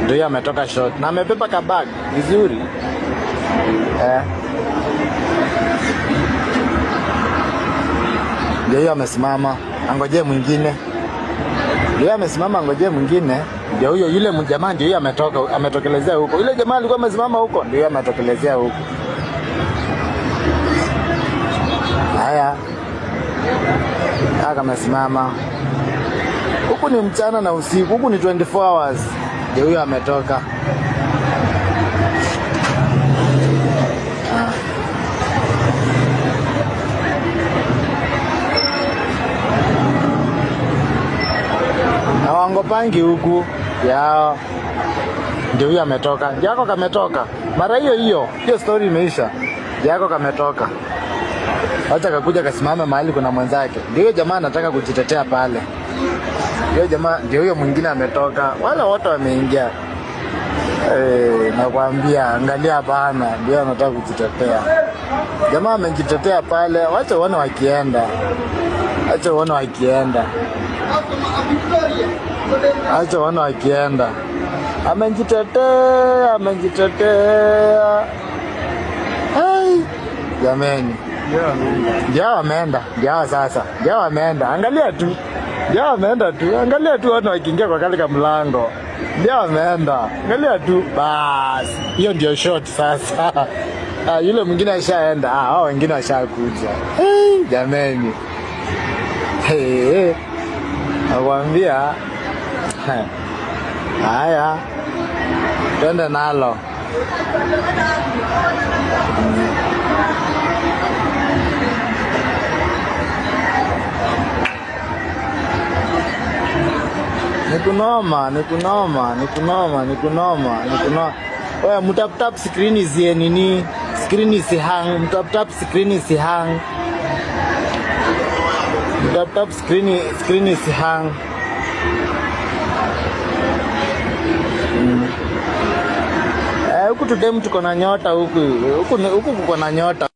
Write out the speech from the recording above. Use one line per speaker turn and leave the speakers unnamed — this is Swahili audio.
Ndio ametoka short na amebeba kabag vizuri. Ndio amesimama, angojee mwingine. Ndio amesimama, angojee mwingine. Ndio huyo yule jamaa ndio ametoka, ametokelezea huko. Yule jamaa alikuwa amesimama huko, ndio ametokelezea huko. Haya. Aka amesimama. Huku ni mchana na usiku, huku ni 24 hours. Ndio huyo ametoka. Na wangopangi huku yao. Ndio huyo ametoka. Jako kametoka. Mara hiyo story imeisha. Jako kametoka. Acha kakuja kasimame mahali kuna mwenzake. Ndio jamaa anataka kujitetea pale. Ndio jamaa, ndio huyo mwingine ametoka. Wale wote wameingia. Nakwambia angalia bana, ndio anataka kujitetea. Jamaa amejitetea pale, wacha uone wakienda. Acha uone wakienda. Acha uone wakienda. Amejitetea. Hai, jameni. Jao ameenda. Jao sasa. Jao ameenda. Angalia tu. Jao ameenda tu. Angalia tu watu wakiingia kwa kale mlango. Jao ameenda. Angalia tu. Basi. Hiyo ndio shot sasa. Yule mwingine ashaenda. Hao wengine washakuja. Hey, jameni. Hey. Nakwambia. Haya. Twende nalo. Nikunoma. Oya, mtap screen isie nini? Screen isi hang. Mtap screen isi hang. Mtap screen isi hang. Huku tudem tuko na nyota huku. Huku kuko na nyota.